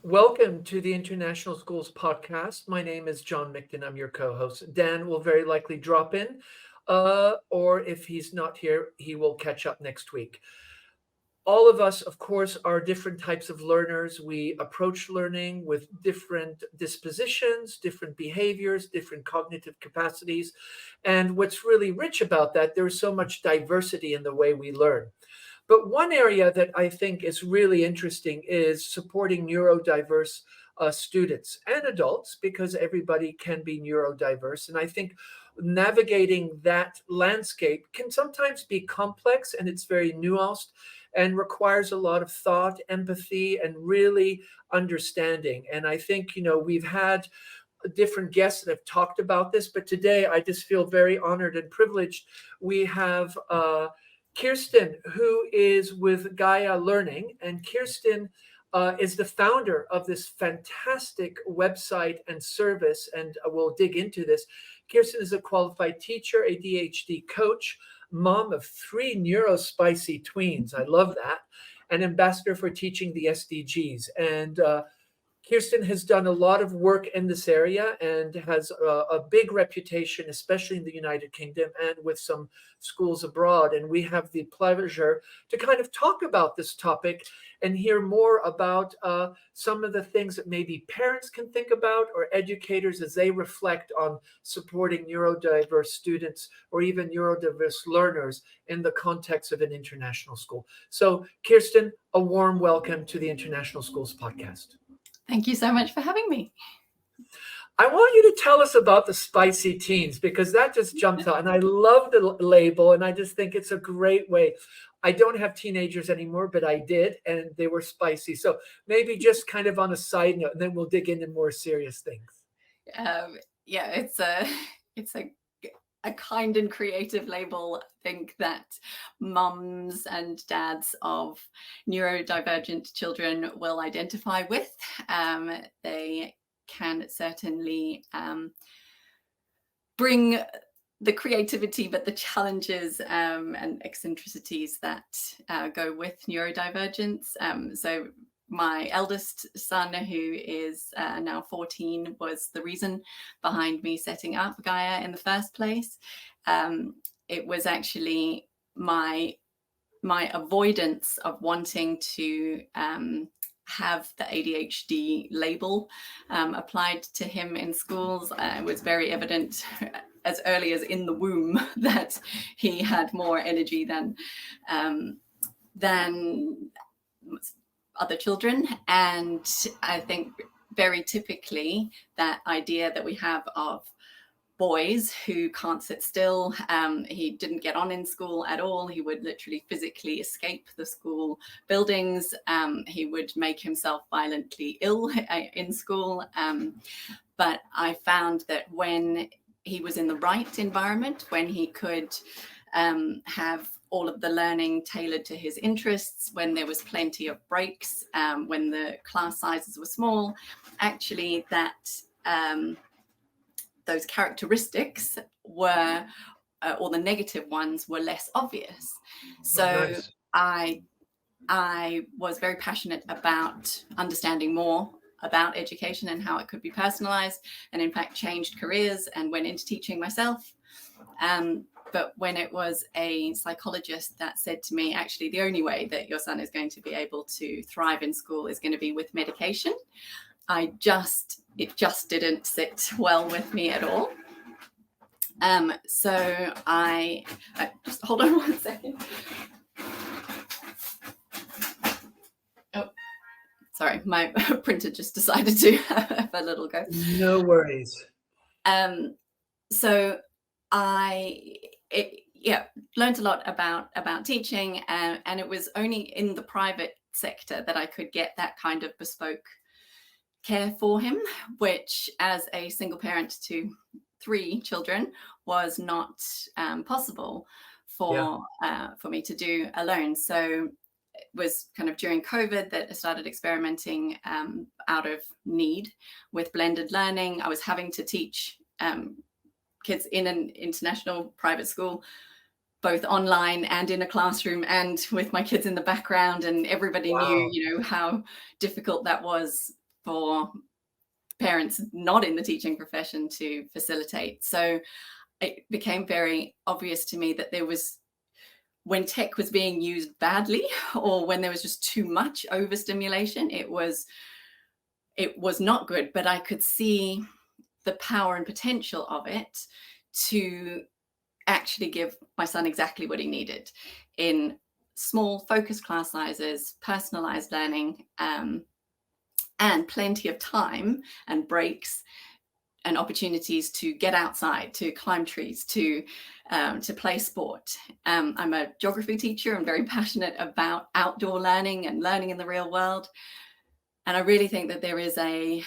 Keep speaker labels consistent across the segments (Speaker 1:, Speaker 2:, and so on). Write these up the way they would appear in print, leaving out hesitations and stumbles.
Speaker 1: Welcome to the International Schools Podcast. My name is John Mickton. I'm your co-host. Dan will very likely drop in, or if he's not here, he will catch up next week. All of us, of course, are different types of learners. We approach learning with different dispositions, different behaviors, different cognitive capacities. And what's really rich about that, there's so much diversity in the way we learn. But one area that I think is really interesting is supporting neurodiverse students and adults, because everybody can be neurodiverse. And I think navigating that landscape can sometimes be complex, and it's very nuanced and requires a lot of thought, empathy, and really understanding. And I think, we've had different guests that have talked about this, but today I just feel very honored and privileged. We have Kirstin, who is with Gaia Learning, and Kirstin is the founder of this fantastic website and service, and we'll dig into this. Kirstin is a qualified teacher, ADHD coach, mom of 3 neurospicy tweens. I love that. An ambassador for Teaching the SDGs. And Kirstin has done a lot of work in this area and has a big reputation, especially in the United Kingdom and with some schools abroad. And we have the pleasure to kind of talk about this topic and hear more about some of the things that maybe parents can think about, or educators as they reflect on supporting neurodiverse students or even neurodiverse learners in the context of an international school. So, Kirstin, a warm welcome to the International Schools Podcast.
Speaker 2: Thank you so much for having me.
Speaker 1: I want you to tell us about the spicy teens, because that just jumped out. And I love the label, and I just think it's a great way. I don't have teenagers anymore, but I did, and they were spicy. So maybe just kind of on a side note, and then we'll dig into more serious things.
Speaker 2: It's a kind and creative label. I think that mums and dads of neurodivergent children will identify with. They can certainly bring the creativity, but the challenges and eccentricities that go with neurodivergence. So my eldest son, who is now 14, was the reason behind me setting up Gaia in the first place. It was actually my avoidance of wanting to have the ADHD label applied to him in schools. It was very evident as early as in the womb that he had more energy than other children. And I think very typically that idea that we have of boys who can't sit still, he didn't get on in school at all. He would literally physically escape the school buildings. He would make himself violently ill in school. But I found that when he was in the right environment, when he could have all of the learning tailored to his interests, when there was plenty of breaks, when the class sizes were small, actually that those characteristics were, or the negative ones, were less obvious. So nice. I was very passionate about understanding more about education and how it could be personalized, and in fact changed careers and went into teaching myself. But when it was a psychologist that said to me, actually, the only way that your son is going to be able to thrive in school is going to be with medication, it just didn't sit well with me at all. So I just hold on one second. Oh, sorry, my printer just decided to have a little go.
Speaker 1: No worries.
Speaker 2: So I learned a lot about teaching, and it was only in the private sector that I could get that kind of bespoke care for him, which as a single parent to 3 children was not possible for me to do alone. So it was kind of during COVID that I started experimenting out of need with blended learning. I was having to teach kids in an international private school, both online and in a classroom, and with my kids in the background, and everybody knew, how difficult that was for parents not in the teaching profession to facilitate. So it became very obvious to me that there was, when tech was being used badly, or when there was just too much overstimulation, it was not good. But I could see the power and potential of it to actually give my son exactly what he needed in small focused class sizes, personalized learning, and plenty of time and breaks and opportunities to get outside, to climb trees, to play sport. I'm a geography teacher. I'm very passionate about outdoor learning and learning in the real world. And I really think that there is a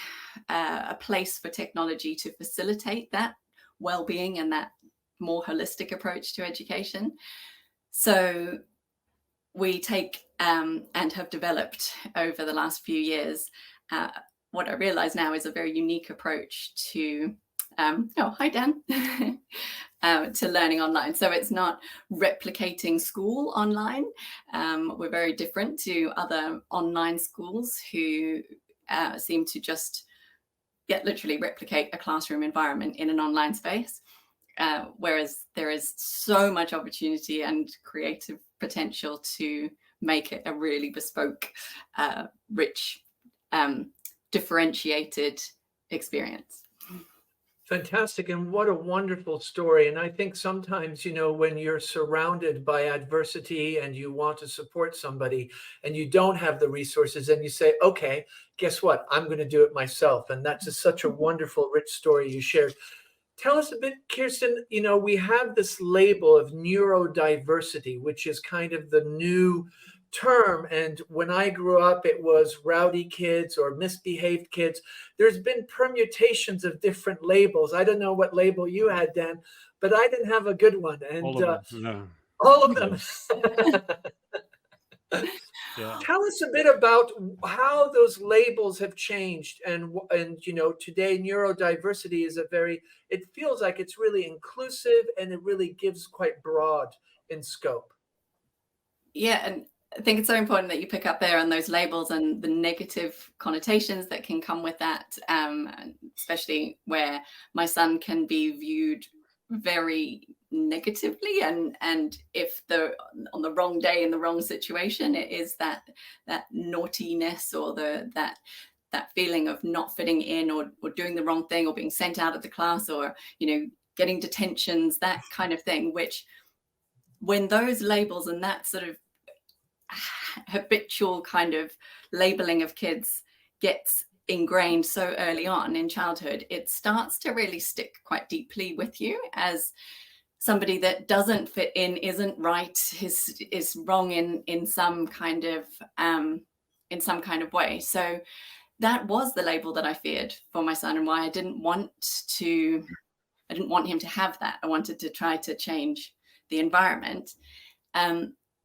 Speaker 2: place for technology to facilitate that well-being and that more holistic approach to education. So we take and have developed over the last few years what I realize now is a very unique approach to, oh, hi, Dan, to learning online. So it's not replicating school online. We're very different to other online schools who seem to just literally replicate a classroom environment in an online space. Whereas there is so much opportunity and creative potential to make it a really bespoke, rich, differentiated experience.
Speaker 1: Fantastic. And what a wonderful story. And I think sometimes, when you're surrounded by adversity and you want to support somebody and you don't have the resources, and you say, okay, guess what? I'm going to do it myself. And that's such a wonderful, rich story you shared. Tell us a bit, Kirstin, we have this label of neurodiversity, which is kind of the new term. And when I grew up, it was rowdy kids or misbehaved kids. There's been permutations of different labels. I don't know what label you had, Dan, but I didn't have a good one. And all of them.
Speaker 3: Yeah.
Speaker 1: Tell us a bit about how those labels have changed, and today neurodiversity is it feels like it's really inclusive, and it really gives quite broad in scope.
Speaker 2: Yeah, and I think it's so important that you pick up there on those labels and the negative connotations that can come with that, especially where my son can be viewed very negatively, and if they're on the wrong day in the wrong situation, it is that naughtiness or that feeling of not fitting in or doing the wrong thing or being sent out of the class or getting detentions, that kind of thing, which when those labels and that sort of habitual kind of labeling of kids gets ingrained so early on in childhood, it starts to really stick quite deeply with you as somebody that doesn't fit in, isn't right, is wrong in some kind of way. So that was the label that I feared for my son, and why I didn't want him to have that. I wanted to try to change the environment.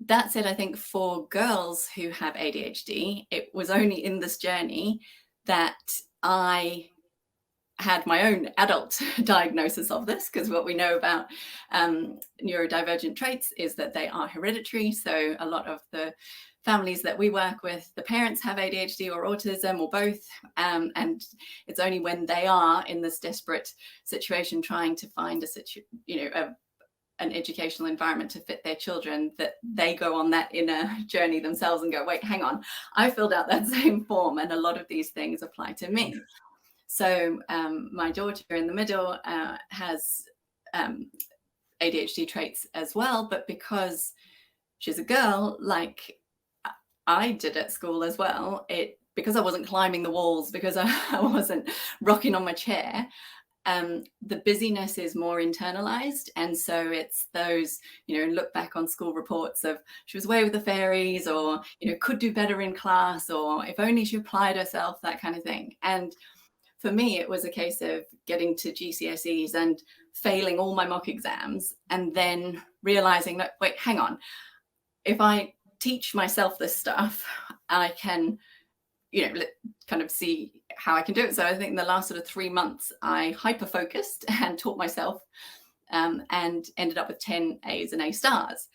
Speaker 2: That said, I think for girls who have ADHD, it was only in this journey that I had my own adult diagnosis of this, because what we know about neurodivergent traits is that they are hereditary. So a lot of the families that we work with, the parents have ADHD or autism or both, and it's only when they are in this desperate situation trying to find an educational environment to fit their children that they go on that inner journey themselves and go, wait, hang on, I filled out that same form and a lot of these things apply to me. So my daughter in the middle has ADHD traits as well, but because she's a girl, like I did at school as well, because I wasn't climbing the walls, because I wasn't rocking on my chair, the busyness is more internalized. And so it's those, look back on school reports of she was away with the fairies, or, could do better in class, or if only she applied herself, that kind of thing. And for me, it was a case of getting to GCSEs and failing all my mock exams, and then realizing that, wait, hang on, if I teach myself this stuff, I can, kind of see how I can do it. So I think in the last sort of 3 months, I hyper-focused and taught myself, and ended up with 10 A's and A stars.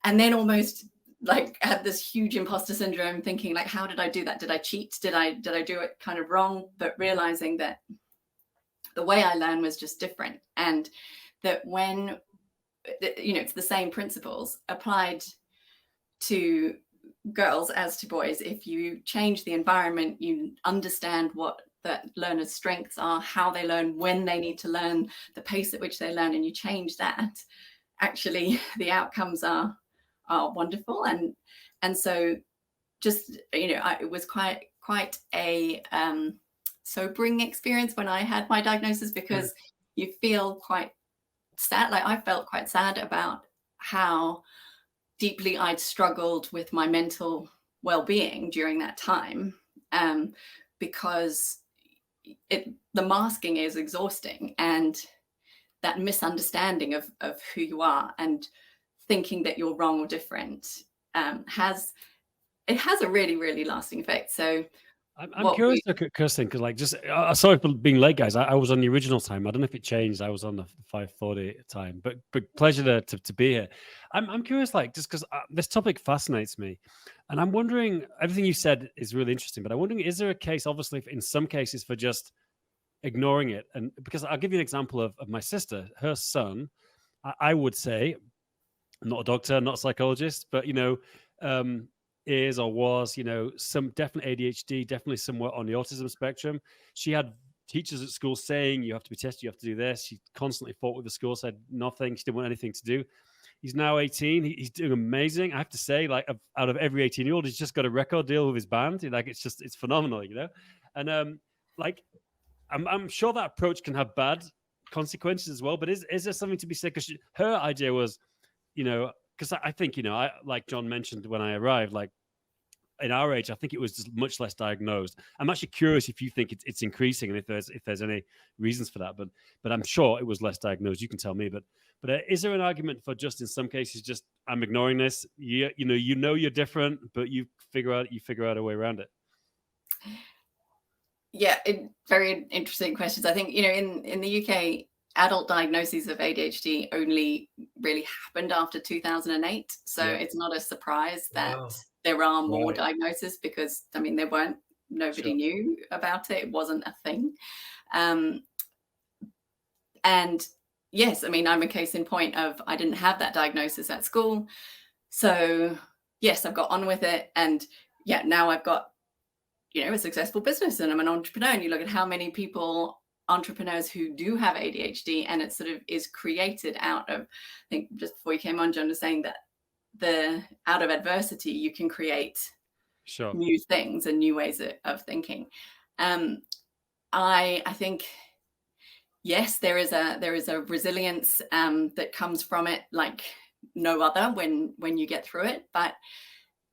Speaker 2: And then almost like had this huge imposter syndrome, thinking like, how did I do that? Did I cheat? Did I do it kind of wrong? But realizing that the way I learn was just different, and that when, you know, it's the same principles applied to girls as to boys. If you change the environment, you understand what the learner's strengths are, how they learn, when they need to learn, the pace at which they learn, and you change that, actually the outcomes are wonderful. And so just, you know, it was quite a sobering experience when I had my diagnosis, because you feel quite sad. Like, I felt quite sad about how deeply I'd struggled with my mental well-being during that time, because the masking is exhausting, and that misunderstanding of who you are and thinking that you're wrong or different has a really, really lasting effect. So
Speaker 3: I'm curious, Kirstin, because like, just sorry for being late, guys. I was on the original time. I don't know if it changed. I was on the 5:40 time, but pleasure to be here. I'm curious, like, just because this topic fascinates me, and I'm wondering, everything you said is really interesting, but I'm wondering, is there a case, obviously, in some cases, for just ignoring it? And because I'll give you an example of my sister, her son, I would say, I'm not a doctor, not a psychologist, but, you know, is or was, you know, some definite ADHD, definitely somewhat on the autism spectrum. She had teachers at school saying, you have to be tested, you have to do this. She constantly fought with the school, said nothing. She didn't want anything to do. He's now 18. He's doing amazing. I have to say, like, out of every 18-year-old, he's just got a record deal with his band. Like, it's phenomenal, you know? And like, I'm sure that approach can have bad consequences as well, but is there something to be said? Because her idea was, you know, because I think, you know, I, like John mentioned when I arrived, like, in our age, I think it was just much less diagnosed. I'm actually curious if you think it's increasing, and if there's any reasons for that. But I'm sure it was less diagnosed. You can tell me. But is there an argument for, just in some cases, just, I'm ignoring this? You know you're different, but you figure out a way around it.
Speaker 2: Yeah, very interesting questions. I think, you know, in the UK, adult diagnoses of ADHD only really happened after 2008. So it's not a surprise that there are more diagnoses, because, I mean, nobody knew about it. It wasn't a thing. And yes, I mean, I'm a case in point of, I didn't have that diagnosis at school. So yes, I've got on with it. And yeah, now I've got, you know, a successful business, and I'm an entrepreneur. And you look at how many entrepreneurs who do have ADHD, and it sort of is created out of, I think just before you came on, John was saying that out of adversity, you can create new things and new ways of thinking. I think, yes, there is a resilience that comes from it like no other when you get through it. But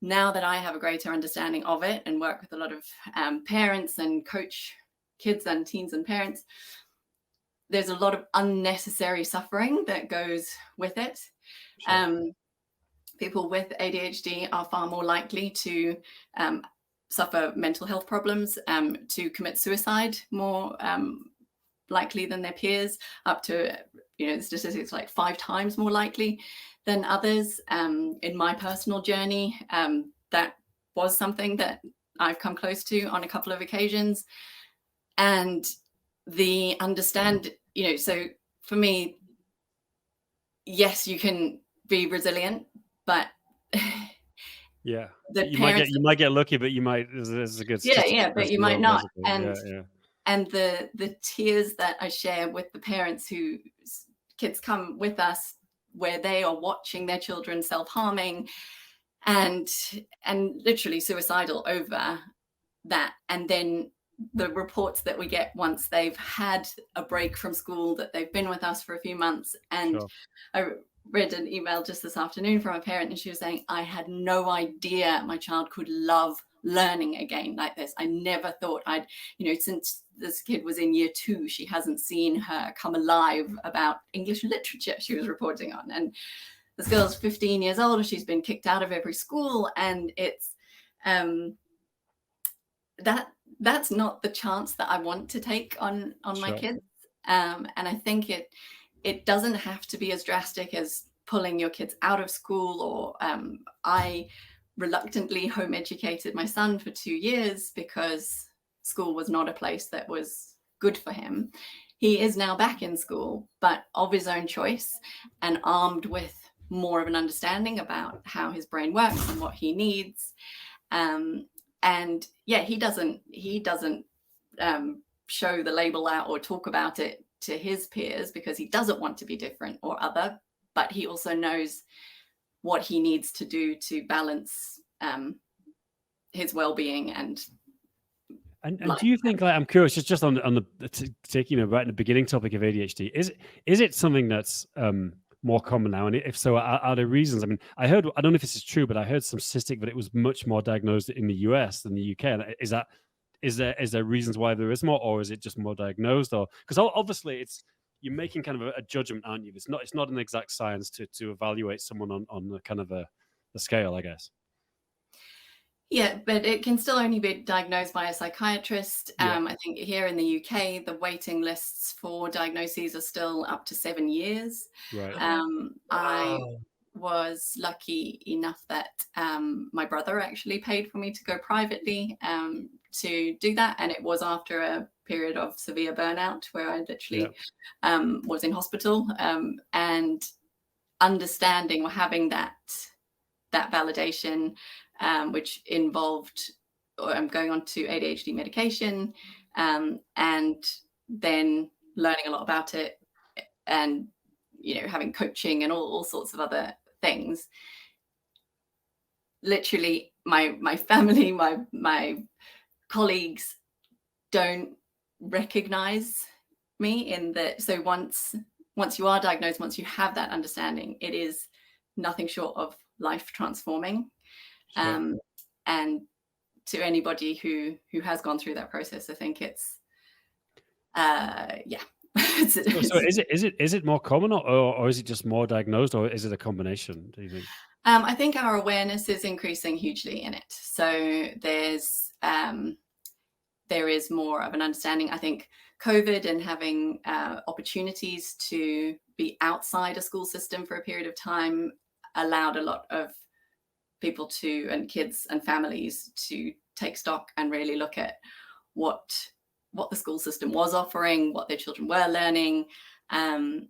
Speaker 2: now that I have a greater understanding of it and work with a lot of parents and coach kids and teens and parents, there's a lot of unnecessary suffering that goes with it. People with ADHD are far more likely to suffer mental health problems, to commit suicide more likely than their peers, up to, you know, statistics like 5 times more likely than others. In my personal journey, that was something that I've come close to on a couple of occasions. And the understand, you know, so for me, yes, you can be resilient, but
Speaker 3: you might get lucky, but you might, there's a good
Speaker 2: but you might not. And the tears that I share with the parents who kids come with us, where they are watching their children self-harming and literally suicidal over that, and then the reports that we get once they've had a break from school, that they've been with us for a few months. And I read an email just this afternoon from a parent, and she was saying, I had no idea my child could love learning again like this. I never thought I'd, you know, since this kid was in year 2, she hasn't seen her come alive about English literature she was reporting on. And this girl's 15 years old. She's been kicked out of every school. And it's that's not the chance that I want to take on my kids. And I think it doesn't have to be as drastic as pulling your kids out of school, or I reluctantly home educated my son for 2 years because school was not a place that was good for him. He is now back in school, but of his own choice, and armed with more of an understanding about how his brain works and what he needs. And yeah, he doesn't show the label out or talk about it to his peers because he doesn't want to be different or other, but he also knows what he needs to do to balance his well-being and
Speaker 3: do you think, like, I'm curious, just on the taking right in the beginning topic of ADHD, is it something that's more common now? And if so, are there reasons? I mean, I don't know if this is true, but I heard some statistic that it was much more diagnosed in the US than the UK. And is there reasons why there is more, or is it just more diagnosed? Or because obviously you're making kind of a judgment, aren't you? It's not an exact science to evaluate someone on the kind of a scale, I guess.
Speaker 2: Yeah, but it can still only be diagnosed by a psychiatrist.
Speaker 3: Yeah.
Speaker 2: I think here in the UK, the waiting lists for diagnoses are still up to 7 years.
Speaker 3: Right.
Speaker 2: I was lucky enough that my brother actually paid for me to go privately to do that. And it was after a period of severe burnout where I literally was in hospital, and understanding or having that validation, which involved going on to ADHD medication, and then learning a lot about it, and having coaching and all sorts of other things. Literally, my family, my colleagues don't recognize me in that. So once you are diagnosed, once you have that understanding, it is nothing short of life transforming.
Speaker 3: Sure.
Speaker 2: And to anybody who has gone through that process, I think it's
Speaker 3: So is it more common, or is it just more diagnosed, or is it a combination, do you think?
Speaker 2: I think our awareness is increasing hugely in it. So there is more of an understanding. I think COVID and having opportunities to be outside a school system for a period of time allowed a lot of people and kids and families to take stock and really look at what the school system was offering, what their children were learning, and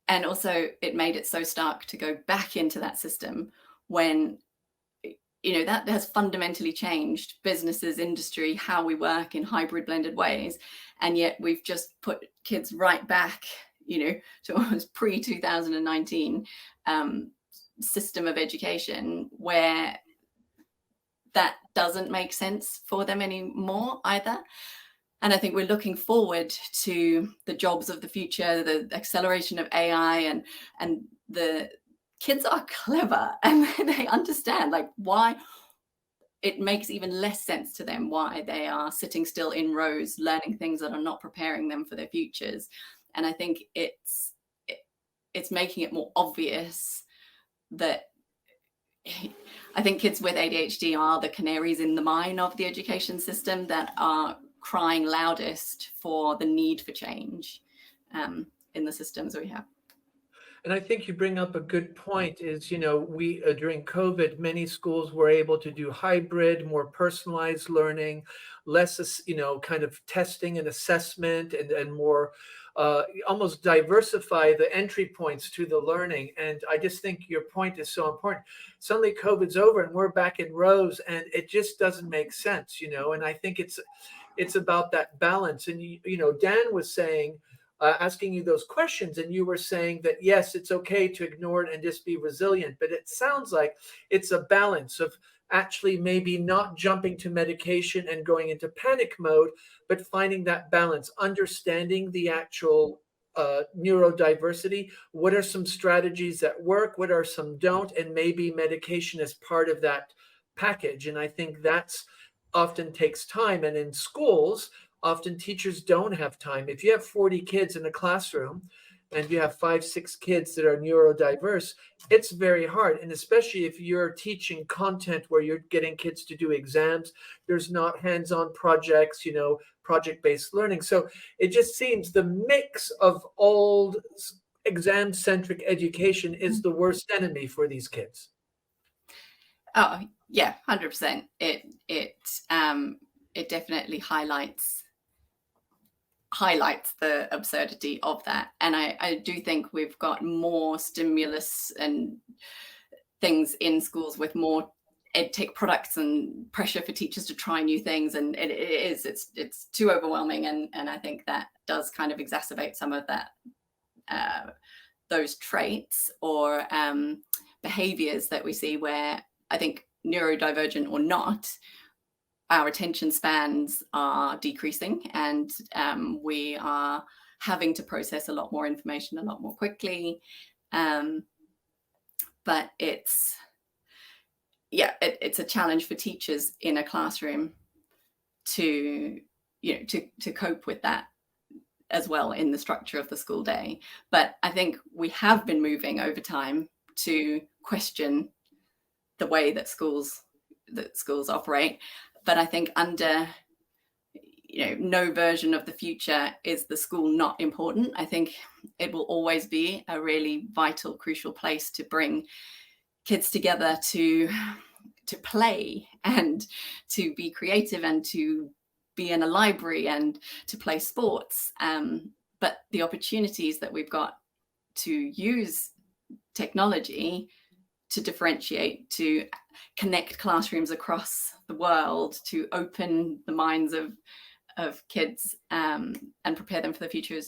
Speaker 2: also it made it so stark to go back into that system when that has fundamentally changed businesses, industry, how we work in hybrid blended ways, and yet we've just put kids right back to almost pre-2019 system of education where that doesn't make sense for them anymore either. And I think we're looking forward to the jobs of the future, the acceleration of AI, and the kids are clever and they understand why it makes even less sense to them why they are sitting still in rows learning things that are not preparing them for their futures. And I think it's making it more obvious that I think kids with ADHD are the canaries in the mine of the education system that are crying loudest for the need for change in the systems we have.
Speaker 1: And I think you bring up a good point is, we during COVID, many schools were able to do hybrid, more personalized learning, less, kind of testing and assessment, and more almost diversify the entry points to the learning. And I just think your point is so important. Suddenly COVID's over and we're back in rows and it just doesn't make sense, and I think it's about that balance. And, Dan was saying, asking you those questions, and you were saying that, yes, it's okay to ignore it and just be resilient. But it sounds like it's a balance of actually maybe not jumping to medication and going into panic mode, but finding that balance, understanding the actual neurodiversity. What are some strategies that work? What are some don't? And maybe medication is part of that package. And I think that's often takes time. And in schools, often teachers don't have time. If you have 40 kids in a classroom and you have 5-6 kids that are neurodiverse, it's very hard. And especially if you're teaching content where you're getting kids to do exams, there's not hands-on projects, project-based learning. So it just seems the mix of old exam-centric education is the worst enemy for these kids.
Speaker 2: Oh yeah, 100%. It definitely highlights the absurdity of that. And I do think we've got more stimulus and things in schools with more edtech products and pressure for teachers to try new things, and it's too overwhelming, and I think that does kind of exacerbate some of that those traits or behaviors that we see, where I think neurodivergent or not, our attention spans are decreasing, and we are having to process a lot more information a lot more quickly. But it's a challenge for teachers in a classroom to cope with that as well in the structure of the school day. But I think we have been moving over time to question the way that schools operate. But I think under no version of the future is the school not important. I think it will always be a really vital, crucial place to bring kids together to play and to be creative and to be in a library and to play sports. But the opportunities that we've got to use technology to differentiate, to connect classrooms across the world, to open the minds of kids and prepare them for the future,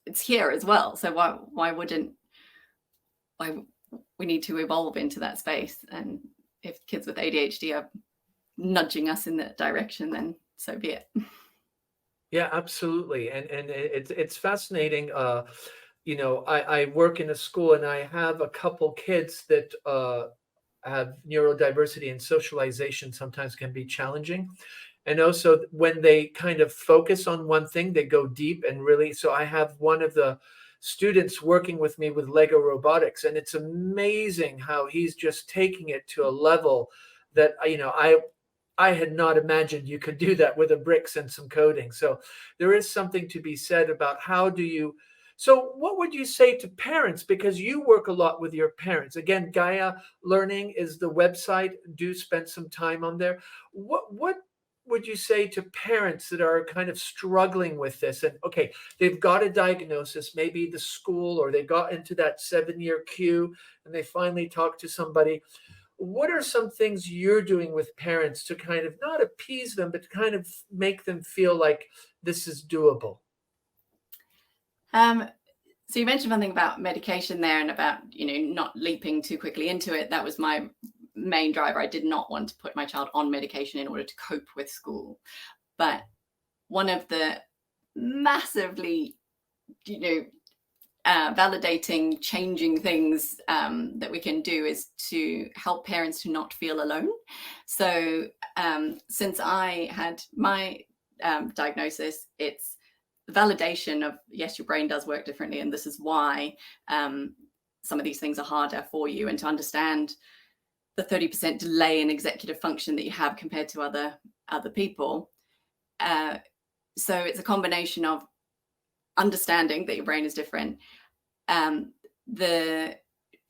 Speaker 2: it's here as well. So why we need to evolve into that space. And if kids with ADHD are nudging us in that direction, then so be it.
Speaker 1: Yeah, absolutely. And it's fascinating. I work in a school, and I have a couple kids that have neurodiversity, and socialization sometimes can be challenging. And also when they kind of focus on one thing, they go deep and really, so I have one of the students working with me with Lego robotics, and it's amazing how he's just taking it to a level that, I had not imagined you could do that with a bricks and some coding. So there is something to be said about so what would you say to parents? Because you work a lot with your parents. Again, Gaia Learning is the website. Do spend some time on there. What would you say to parents that are kind of struggling with this? And okay, they've got a diagnosis, maybe the school, or they got into that 7-year queue and they finally talk to somebody. What are some things you're doing with parents to kind of not appease them, but to kind of make them feel like this is doable?
Speaker 2: So you mentioned something about medication there, and about, not leaping too quickly into it. That was my main driver. I did not want to put my child on medication in order to cope with school. But one of the massively, validating, changing things that we can do is to help parents to not feel alone. So since I had my diagnosis, it's the validation of, yes, your brain does work differently, and this is why some of these things are harder for you, and to understand the 30% delay in executive function that you have compared to other people. So it's a combination of understanding that your brain is different, the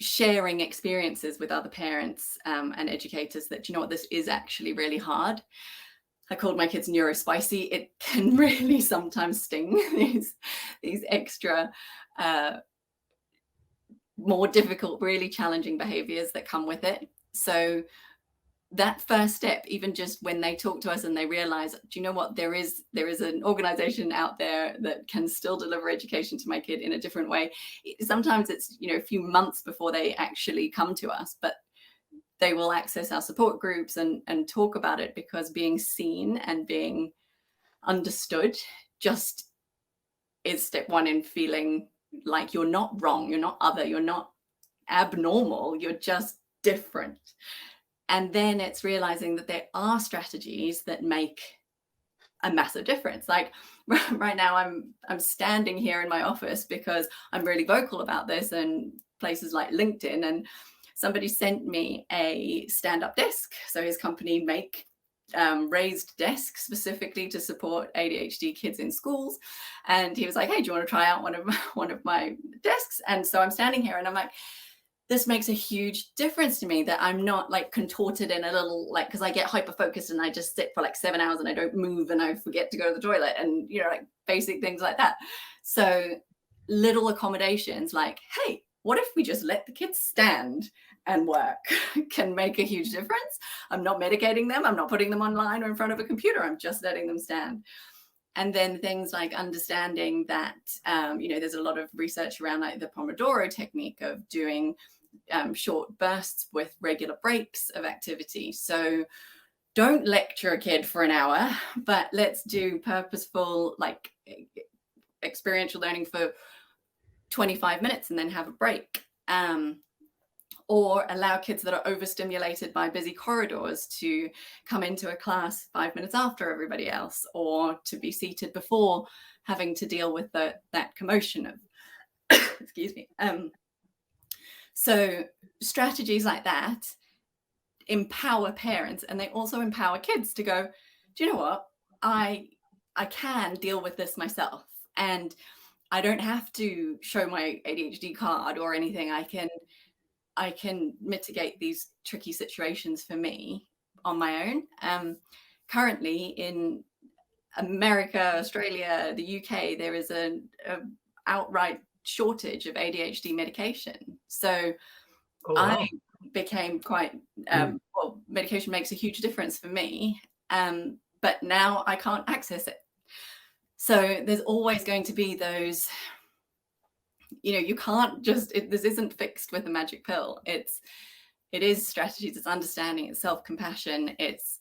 Speaker 2: sharing experiences with other parents and educators that, this is actually really hard. I called my kids neurospicy. It can really sometimes sting, these extra, more difficult, really challenging behaviors that come with it. So that first step, even just when they talk to us and they realize, do you know what, there is an organization out there that can still deliver education to my kid in a different way. Sometimes it's, a few months before they actually come to us, but they will access our support groups and talk about it, because being seen and being understood just is step one in feeling like you're not wrong, you're not other, you're not abnormal, you're just different. And then it's realizing that there are strategies that make a massive difference. Like right now, I'm standing here in my office because I'm really vocal about this, and places like LinkedIn, and somebody sent me a stand-up desk. So his company make raised desk specifically to support ADHD kids in schools. And he was like, hey, do you want to try out one of my desks? And so I'm standing here and I'm like, this makes a huge difference to me, that I'm not like contorted in a little, like, because I get hyper focused and I just sit for like 7 hours and I don't move and I forget to go to the toilet and, you know, like basic things like that. So little accommodations like, hey, what if we just let the kids stand and work can make a huge difference. I'm not medicating them. I'm not putting them online or in front of a computer. I'm just letting them stand. And then things like understanding that, you know, there's a lot of research around like the Pomodoro technique of doing short bursts with regular breaks of activity. So don't lecture a kid for an hour, but let's do purposeful, like experiential learning for 25 minutes and then have a break. Or allow kids that are overstimulated by busy corridors to come into a class 5 minutes after everybody else, or to be seated before having to deal with that commotion of, excuse me. So strategies like that empower parents, and they also empower kids to go, do you know what? I can deal with this myself, and I don't have to show my ADHD card or anything. I can mitigate these tricky situations for me on my own. Currently in America, Australia, the UK, there is an outright shortage of ADHD medication. So I became quite, well, medication makes a huge difference for me, but now I can't access it. So there's always going to be those, you know, you can't just, this isn't fixed with a magic pill. It is strategies, it's understanding, it's self-compassion, it's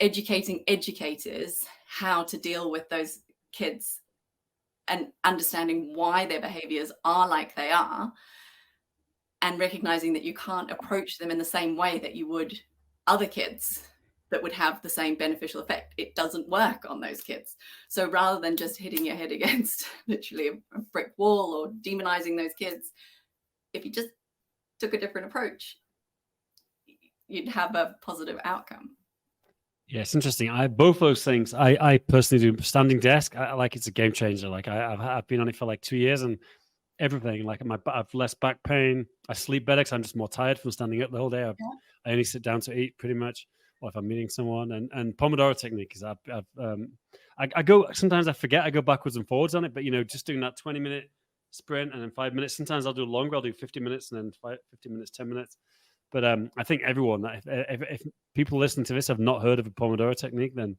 Speaker 2: educating educators how to deal with those kids and understanding why their behaviors are like they are, and recognizing that you can't approach them in the same way that you would other kids that would have the same beneficial effect. It doesn't work on those kids. So rather than just hitting your head against literally a brick wall or demonizing those kids, if you just took a different approach, you'd have a positive outcome.
Speaker 3: Yeah, it's interesting. Both those things. I personally do standing desk. I like, it's a game changer. Like I've been on it for like 2 years, and everything, like I've less back pain. I sleep better because I'm just more tired from standing up the whole day. I only sit down to eat pretty much, or if I'm meeting someone. And Pomodoro technique is I go, sometimes I forget, I go backwards and forwards on it, but you know, just doing that 20-minute sprint and then 5 minutes. Sometimes I'll do longer. I'll do 50 minutes and then 50 minutes, 10 minutes. But I think everyone that if people listening to this have not heard of a Pomodoro technique, then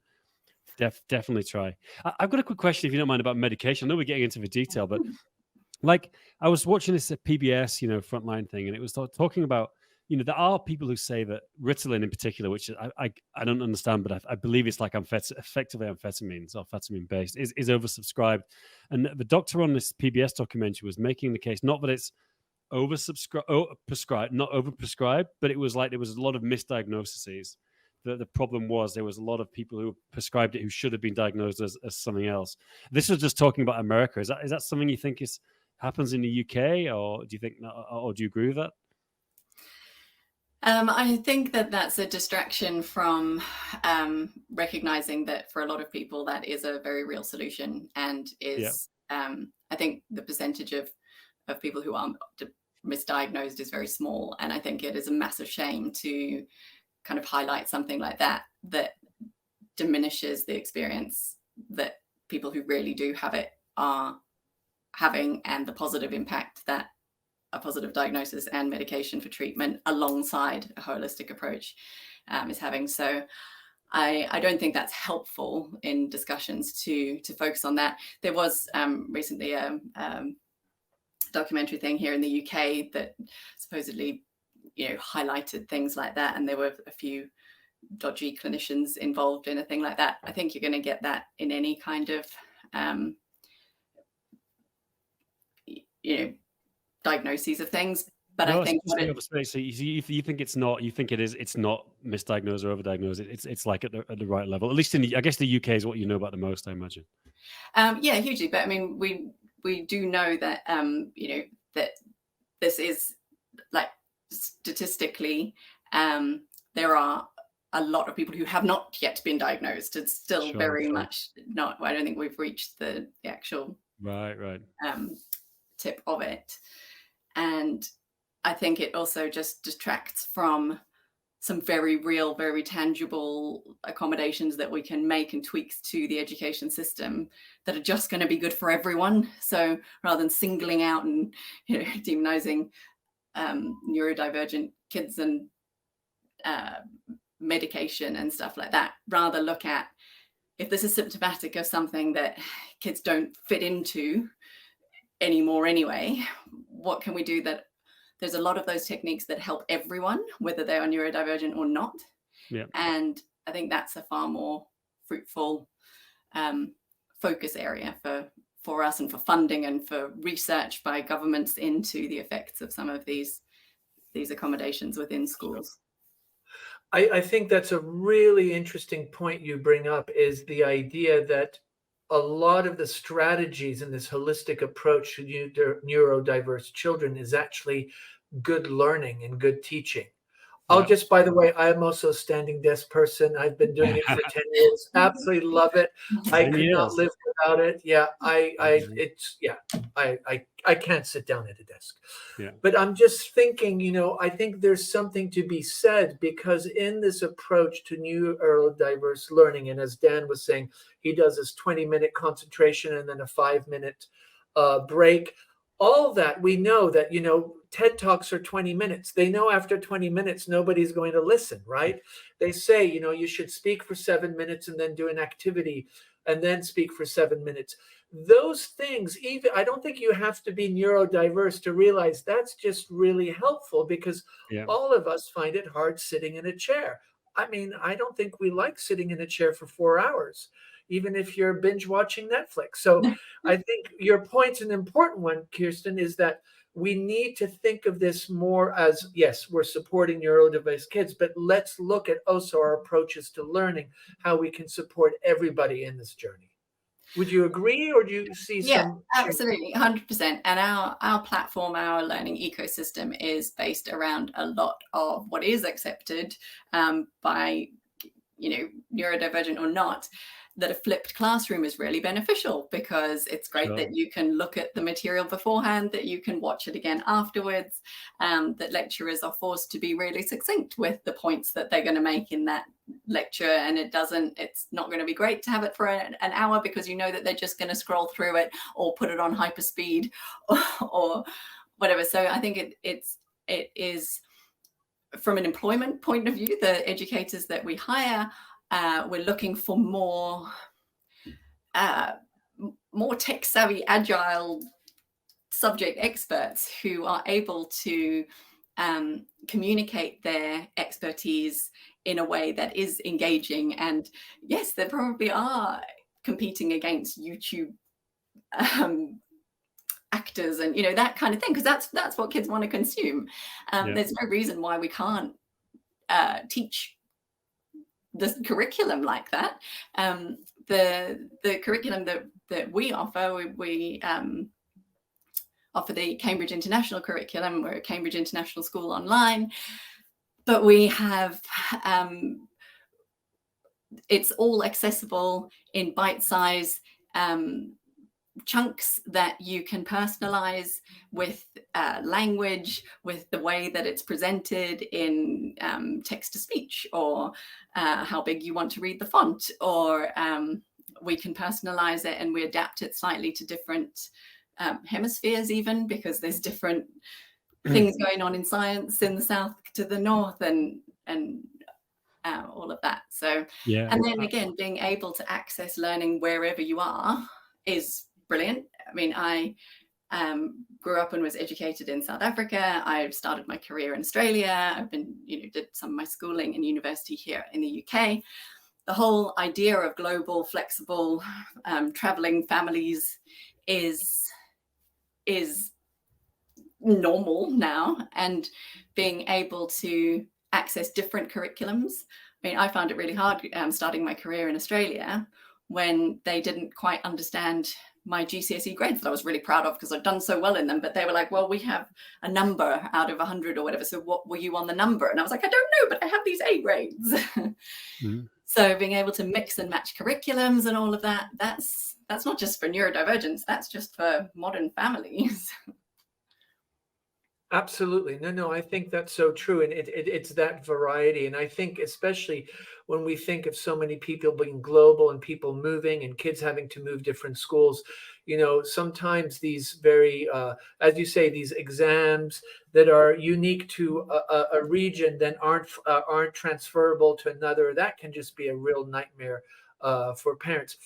Speaker 3: definitely try. I've got a quick question, if you don't mind, about medication. I know we're getting into the detail, but like I was watching this PBS, you know, Frontline thing, and it was talking about, you know, there are people who say that Ritalin in particular, which I don't understand, but I believe it's like effectively amphetamines or amphetamine based, is oversubscribed. And the doctor on this PBS documentary was making the case, not that it's prescribed, not overprescribed, but it was like there was a lot of misdiagnoses. The problem was there was a lot of people who prescribed it who should have been diagnosed as something else. This was just talking about America. Is that something you think happens in the UK, or do you think, or do you agree with that?
Speaker 2: I think that that's a distraction from recognizing that for a lot of people that is a very real solution, and is I think the percentage of people who are misdiagnosed is very small, and I think it is a massive shame to kind of highlight something like that diminishes the experience that people who really do have it are having, and the positive impact that a positive diagnosis and medication for treatment alongside a holistic approach is having. So I don't think that's helpful in discussions to focus on that. There was recently a documentary thing here in the UK that supposedly, you know, highlighted things like that, and there were a few dodgy clinicians involved in a thing like that. I think you're going to get that in any kind of you know, diagnoses of things. But no, I think
Speaker 3: so you think it's not, you think it's not misdiagnosed or overdiagnosed. It's like at the right level, at least in I guess the UK is what you know about the most, I imagine.
Speaker 2: Yeah, hugely. But I mean, we do know that you know, that this is like statistically there are a lot of people who have not yet been diagnosed. It's still very
Speaker 3: Sure.
Speaker 2: much not, I don't think we've reached the actual
Speaker 3: Right.
Speaker 2: tip of it. And I think it also just detracts from some very real, very tangible accommodations that we can make and tweaks to the education system that are just going to be good for everyone. So rather than singling out and demonizing neurodivergent kids and medication and stuff like that, rather look at, if this is symptomatic of something that kids don't fit into anymore anyway, what can we do? That there's a lot of those techniques that help everyone, whether they are neurodivergent or not.
Speaker 3: Yeah.
Speaker 2: And I think that's a far more fruitful focus area for us, and for funding and for research by governments into the effects of some of these accommodations within schools.
Speaker 1: I think that's a really interesting point you bring up, is the idea that a lot of the strategies in this holistic approach to neurodiverse children is actually good learning and good teaching. I'll just, by the way, I'm also a standing desk person. I've been doing it for 10 years. Absolutely love it. I could not live without it. Yeah, I can't sit down at a desk.
Speaker 3: Yeah.
Speaker 1: But I'm just thinking, I think there's something to be said, because in this approach to neurodiverse learning, and as Dan was saying, he does this 20-minute concentration and then a 5-minute break. All that, we know that, TED Talks are 20 minutes. They know after 20 minutes, nobody's going to listen, right? They say, you should speak for 7 minutes and then do an activity and then speak for 7 minutes. Those things, even, I don't think you have to be neurodiverse to realize that's just really helpful, because all of us find it hard sitting in a chair. I mean, I don't think we like sitting in a chair for 4 hours, even if you're binge watching Netflix. So I think your point's an important one, Kirstin, is that we need to think of this more as, yes, we're supporting neurodiverse kids, but let's look at also our approaches to learning, how we can support everybody in this journey. Would you agree, or do you see some?
Speaker 2: Yeah, absolutely, 100%. And our platform, our learning ecosystem is based around a lot of what is accepted by, neurodivergent or not, that a flipped classroom is really beneficial, because it's great that you can look at the material beforehand, that you can watch it again afterwards, that lecturers are forced to be really succinct with the points that they're going to make in that lecture. And it's not going to be great to have it for an hour, because that they're just going to scroll through it or put it on hyperspeed or whatever. So I think it is, from an employment point of view, the educators that we hire, we're looking for more tech savvy, agile subject experts who are able to communicate their expertise in a way that is engaging. And yes, they probably are competing against YouTube actors and that kind of thing, because that's what kids want to consume. There's no reason why we can't teach the curriculum like that. The curriculum that we offer, we offer the Cambridge International curriculum. We're a Cambridge International School online, but we have it's all accessible in bite-size chunks that you can personalize with language, with the way that it's presented in text to speech, or how big you want to read the font, or we can personalize it and we adapt it slightly to different hemispheres, even because there's different things going on in science in the south to the north, and all of that. So and then again, being able to access learning wherever you are is brilliant. I mean, I grew up and was educated in South Africa. I've started my career in Australia. I've been, did some of my schooling and university here in the UK. The whole idea of global, flexible, traveling families is normal now, and being able to access different curriculums. I mean, I found it really hard starting my career in Australia when they didn't quite understand my GCSE grades that I was really proud of because I'd done so well in them. But they were like, well, we have a number out of 100 or whatever. So what were you on the number? And I was like, I don't know, but I have these A grades. Mm-hmm. So being able to mix and match curriculums and all of that, that's not just for neurodivergence, that's just for modern families.
Speaker 1: Absolutely. No, I think that's so true. And it's that variety. And I think especially when we think of so many people being global and people moving and kids having to move different schools, sometimes these very, as you say, these exams that are unique to a region then aren't transferable to another, that can just be a real nightmare for parents.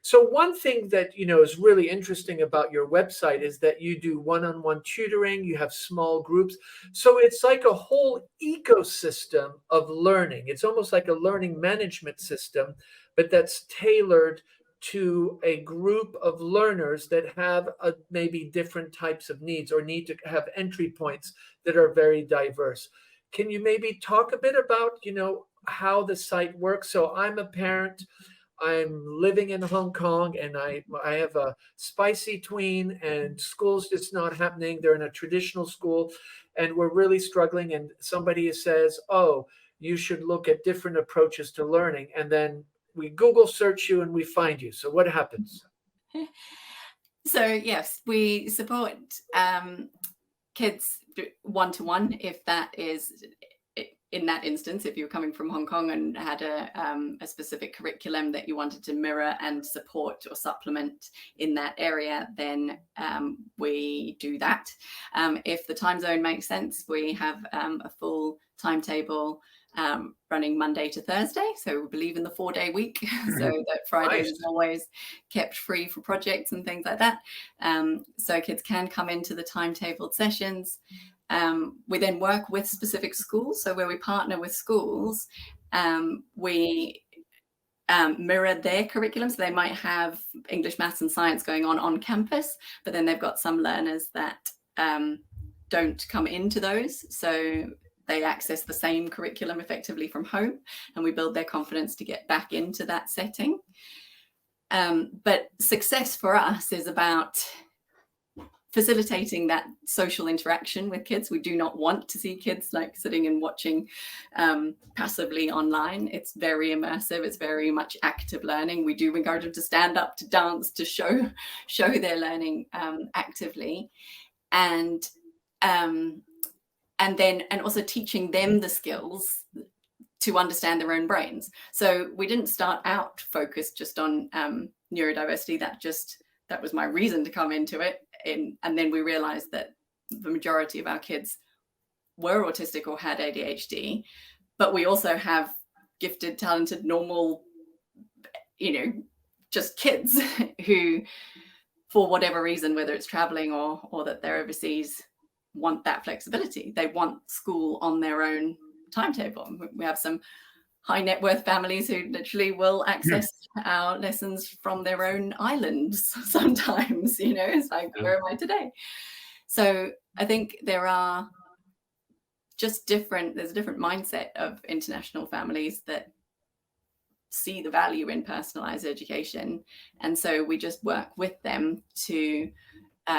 Speaker 1: So one thing that, is really interesting about your website is that you do one-on-one tutoring, you have small groups. So it's like a whole ecosystem of learning. It's almost like a learning management system, but that's tailored to a group of learners that have maybe different types of needs or need to have entry points that are very diverse. Can you maybe talk a bit about, how the site works? So I'm a parent. I'm living in Hong Kong and I have a spicy tween and school's just not happening. They're in a traditional school and we're really struggling. And somebody says, oh, you should look at different approaches to learning. And then we Google search you and we find you. So what happens?
Speaker 2: So yes, we support kids one-to-one if that is... In that instance, if you were coming from Hong Kong and had a specific curriculum that you wanted to mirror and support or supplement in that area, then we do that. If the time zone makes sense, we have a full timetable running Monday to Thursday. So we believe in the 4-day week, so that Friday is always kept free for projects and things like that. So kids can come into the timetabled sessions. We then work with specific schools. So where we partner with schools, we mirror their curriculum. So they might have English, maths and science going on campus, but then they've got some learners that don't come into those. So they access the same curriculum effectively from home, and we build their confidence to get back into that setting. But success for us is about facilitating that social interaction with kids. We do not want to see kids like sitting and watching passively online. It's very immersive. It's very much active learning. We do encourage them to stand up, to dance, to show their learning actively, and also teaching them the skills to understand their own brains. So we didn't start out focused just on neurodiversity. That was my reason to come into it. And then we realized that the majority of our kids were autistic or had ADHD, but we also have gifted, talented, normal, just kids who, for whatever reason, whether it's traveling or that they're overseas, want that flexibility. They want school on their own timetable. We have some high net worth families who literally will access our lessons from their own islands sometimes, it's like, where am I today? So I think there's a different mindset of international families that see the value in personalized education. And so we just work with them to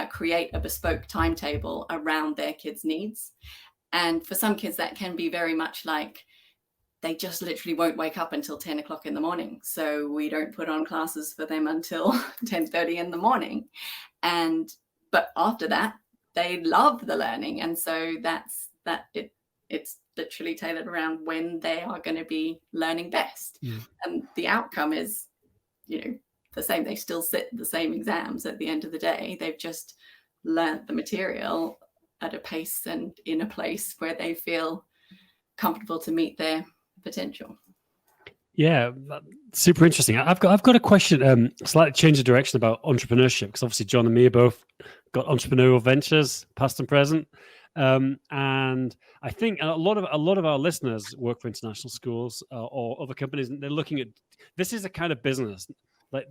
Speaker 2: create a bespoke timetable around their kids' needs. And for some kids, that can be very much like, they just literally won't wake up until 10 o'clock in the morning. So we don't put on classes for them until 10:30 in the morning. But after that, they love the learning. And so it's literally tailored around when they are going to be learning best. Yeah. And the outcome is, the same. They still sit the same exams at the end of the day. They've just learned the material at a pace and in a place where they feel comfortable to meet their potential.
Speaker 3: Yeah, super interesting. I've got a question, slightly change of direction about entrepreneurship, because obviously John and me are both got entrepreneurial ventures, past and present, and I think a lot of our listeners work for international schools or other companies, and they're looking at this is a kind of business like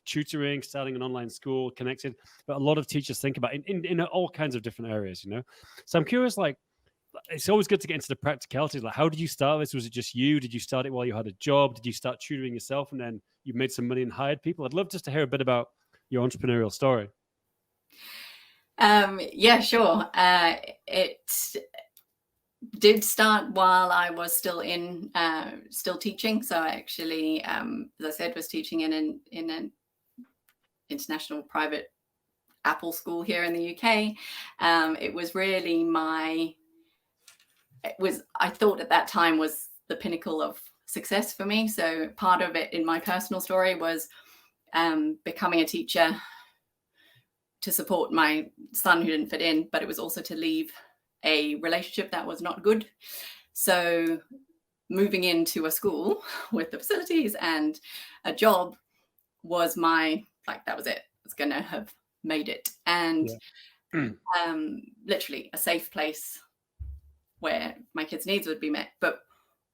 Speaker 3: tutoring, starting an online school, connected, but a lot of teachers think about in all kinds of different areas, So I'm curious, like, it's always good to get into the practicalities. Like, how did you start this? Was it just you? Did you start it while you had a job? Did you start tutoring yourself and then you made some money and hired people? I'd love just to hear a bit about, your entrepreneurial story?
Speaker 2: Yeah, sure. It did start while I was still teaching. So I actually, as I said, was teaching in an international private Apple school here in the UK. It was really I thought at that time was the pinnacle of success for me. So part of it in my personal story was becoming a teacher to support my son who didn't fit in, but it was also to leave a relationship that was not good. So moving into a school with the facilities and a job was that was it. I was going to have made it. And literally a safe place where my kids' needs would be met. But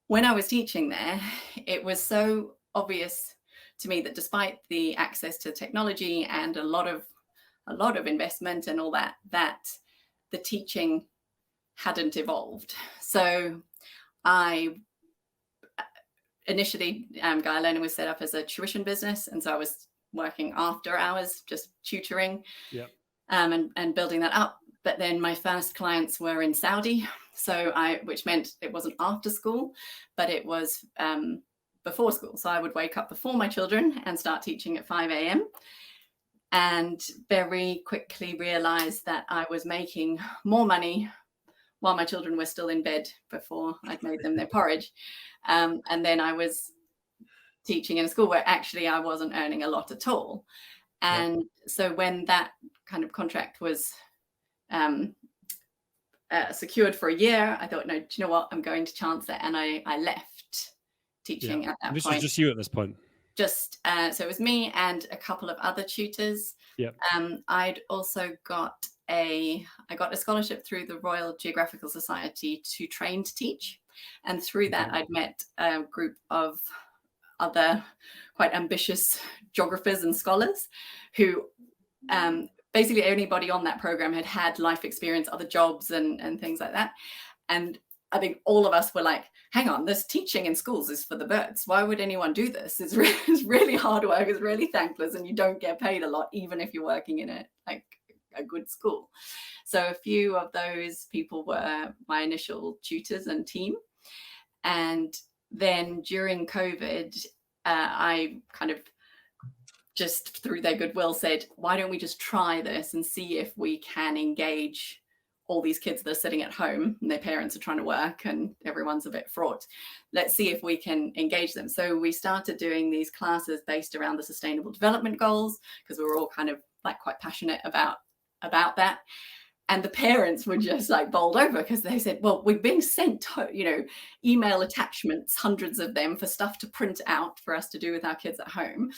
Speaker 2: when I was teaching there, it was so obvious to me that despite the access to technology and a lot of investment and all that the teaching hadn't evolved. So I initially, Gaia Learning was set up as a tuition business. And so I was working after hours, just tutoring and building that up. But then my first clients were in Saudi. Which meant it wasn't after school, but it was before school. So I would wake up before my children and start teaching at 5 a.m. and very quickly realized that I was making more money while my children were still in bed before I'd made them their porridge. And then I was teaching in a school where actually I wasn't earning a lot at all. And so when that kind of contract was secured for a year, I thought, no, do you know what? I'm going to chance it. And I left teaching at that point.
Speaker 3: This was just you at this point?
Speaker 2: Just, so it was me and a couple of other tutors. I'd also got I got a scholarship through the Royal Geographical Society to train to teach. And through that, I'd met a group of other quite ambitious geographers and scholars who basically anybody on that program had life experience, other jobs and things like that. And I think all of us were like, hang on, this teaching in schools is for the birds. Why would anyone do this? It's really hard work. It's really thankless. And you don't get paid a lot, even if you're working in a good school. So a few of those people were my initial tutors and team. And then during COVID, I kind of just through their goodwill said, why don't we just try this and see if we can engage all these kids that are sitting at home and their parents are trying to work and everyone's a bit fraught. Let's see if we can engage them. So we started doing these classes based around the Sustainable Development Goals because we were all kind of like quite passionate about that. And the parents were just like bowled over because they said, well, we're being sent, email attachments, hundreds of them for stuff to print out for us to do with our kids at home.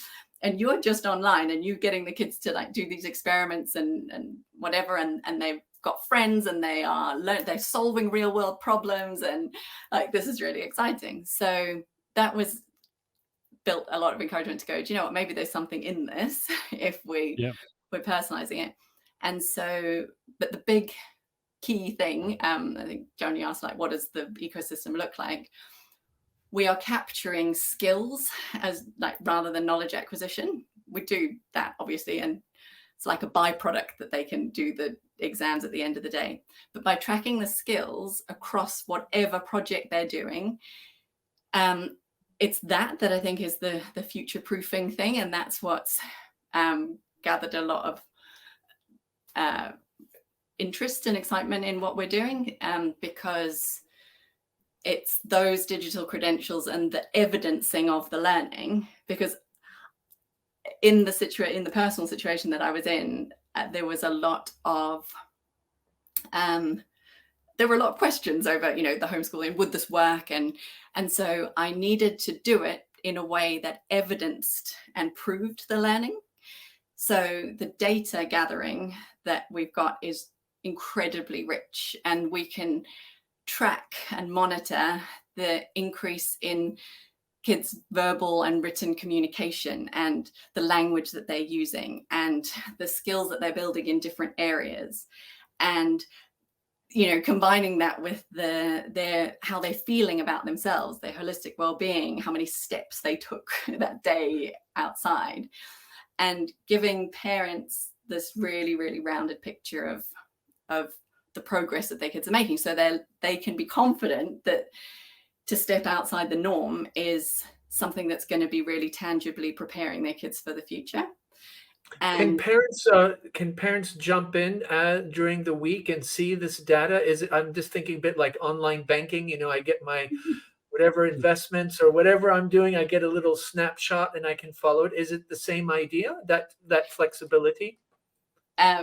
Speaker 2: And you're just online and you're getting the kids to like do these experiments and whatever. And they've got friends and they're solving real world problems. And like, this is really exciting. So that was built a lot of encouragement to go, do you know what, maybe there's something in this if we're personalizing it. And so, but the big key thing, I think Joni asked, like, what does the ecosystem look like? We are capturing skills as like rather than knowledge acquisition. We do that obviously, and it's like a byproduct that they can do the exams at the end of the day. But by tracking the skills across whatever project they're doing, it's that I think is the future-proofing thing, and that's what's gathered a lot of interest and excitement in what we're doing, because it's those digital credentials and the evidencing of the learning. Because in the personal situation that I was in, there was a lot of questions over, the homeschooling, would this work? And so I needed to do it in a way that evidenced and proved the learning. So the data gathering that we've got is incredibly rich, and we can track and monitor the increase in kids' verbal and written communication and the language that they're using and the skills that they're building in different areas. And combining that with how they're feeling about themselves, their holistic well-being, how many steps they took that day outside. and giving parents this really, really rounded picture of the progress that their kids are making, so they can be confident that to step outside the norm is something that's going to be really tangibly preparing their kids for the future.
Speaker 1: Can parents jump in during the week and see this data? I'm just thinking a bit like online banking. You know, I get my whatever investments or whatever I'm doing, I get a little snapshot and I can follow it. Is it the same idea, that flexibility?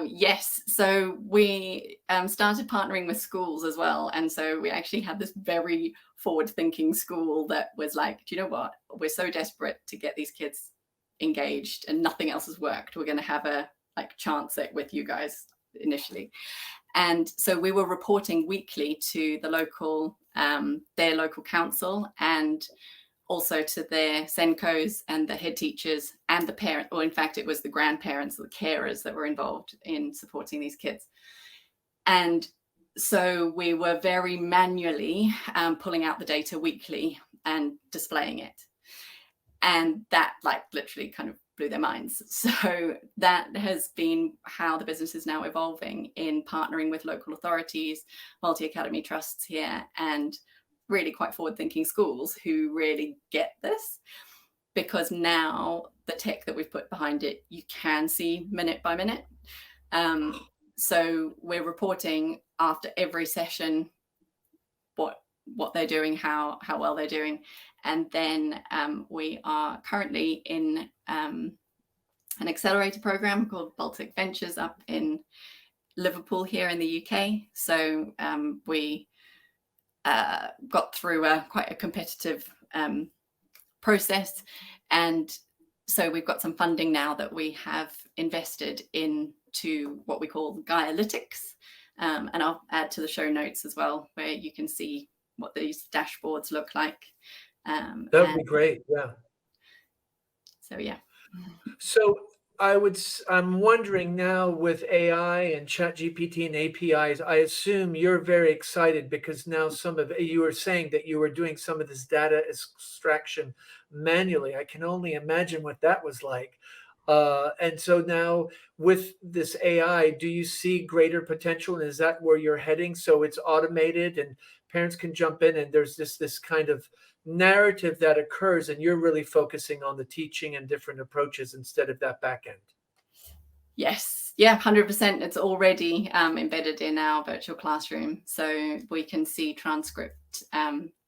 Speaker 2: Yes. So we started partnering with schools as well. And so we actually had this very forward-thinking school that was like, do you know what? We're so desperate to get these kids engaged and nothing else has worked. We're going to have a chance it with you guys initially. And so we were reporting weekly to the local, their local council, and also to their SENCOs and the head teachers and the parent, or in fact, it was the grandparents or the carers that were involved in supporting these kids. And so we were very manually pulling out the data weekly and displaying it. And that literally kind of blew their minds. So that has been how the business is now evolving, in partnering with local authorities, multi-academy trusts here, and really quite forward-thinking schools who really get this, because now the tech that we've put behind it, you can see minute by minute. So we're reporting after every session what they're doing, how well they're doing. And then we are currently in an accelerator program called Baltic Ventures up in Liverpool here in the UK. So we got through quite a competitive process. And so we've got some funding now that we have invested into what we call Gaialytics. And I'll add to the show notes as well, where you can see what these dashboards look like.
Speaker 1: That would be great. Yeah.
Speaker 2: So, yeah.
Speaker 1: So I'm wondering now, with AI and ChatGPT and APIs, I assume you're very excited because now you were saying that you were doing some of this data extraction manually. I can only imagine what that was like. And so now with this AI, do you see greater potential? And is that where you're heading? So it's automated and parents can jump in and there's this kind of narrative that occurs, and you're really focusing on the teaching and different approaches instead of that back end.
Speaker 2: Yes. Yeah, 100%. It's already embedded in our virtual classroom. So we can see transcript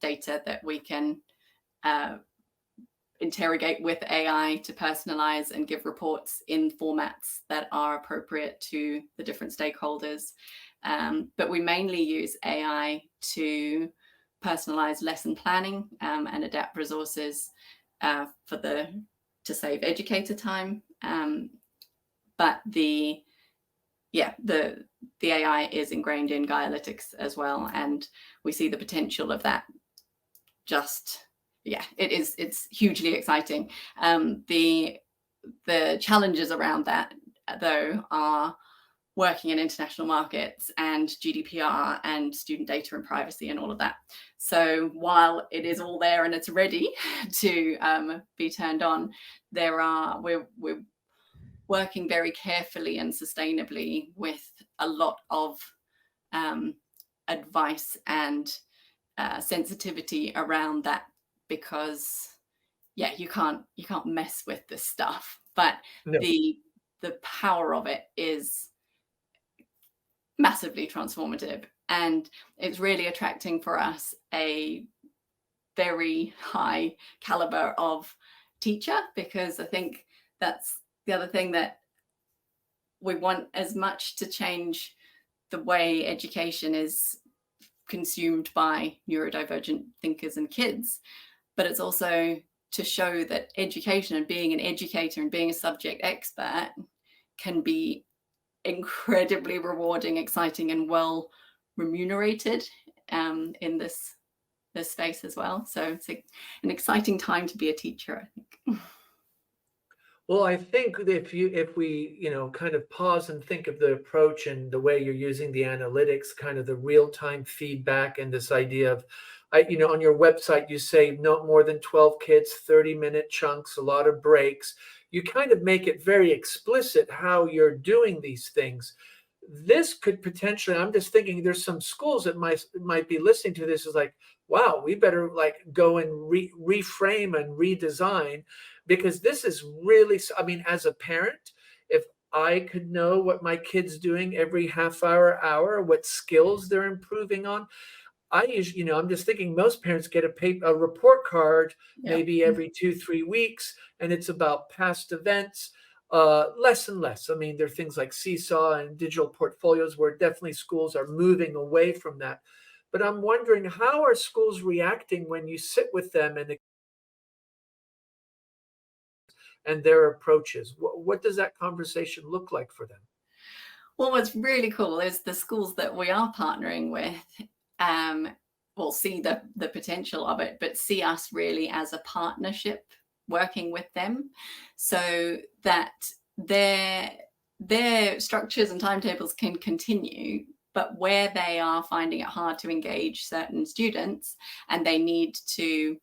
Speaker 2: data that we can interrogate with AI to personalize and give reports in formats that are appropriate to the different stakeholders. But we mainly use AI to personalize lesson planning and adapt resources to save educator time. But the AI is ingrained in Gaialytics as well, and we see the potential of that. It's hugely exciting. The challenges around that, though, are working in international markets and GDPR and student data and privacy and all of that. So while it is all there and it's ready to be turned on, we're working very carefully and sustainably with a lot of advice and sensitivity around that, because you can't mess with this stuff. But no. The power of it is massively transformative, and it's really attracting for us a very high caliber of teacher, because I think that's the other thing, that we want as much to change the way education is consumed by neurodivergent thinkers and kids, but it's also to show that education and being an educator and being a subject expert can be incredibly rewarding, exciting, and well remunerated in this space as well. So it's an exciting time to be a teacher, I think.
Speaker 1: Well, I think if we kind of pause and think of the approach and the way you're using the analytics, kind of the real-time feedback, and this idea of, on your website, you say not more than 12 kids, 30-minute chunks, a lot of breaks. you kind of make it very explicit how you're doing these things. This could potentially, I'm just thinking there's some schools that might be listening to this is like, wow, we better like go and reframe and redesign, because this is really, I mean, as a parent, if I could know what my kid's doing every half hour, what skills they're improving on. I usually, I'm just thinking most parents get a report card maybe every 2-3 weeks, and it's about past events, less and less. I mean, there are things like Seesaw and digital portfolios where definitely schools are moving away from that. But I'm wondering, how are schools reacting when you sit with them and their approaches? What does that conversation look like for them?
Speaker 2: Well, what's really cool is the schools that we are partnering with will see the potential of it, but see us really as a partnership working with them, so that their structures and timetables can continue, but where they are finding it hard to engage certain students and they need to,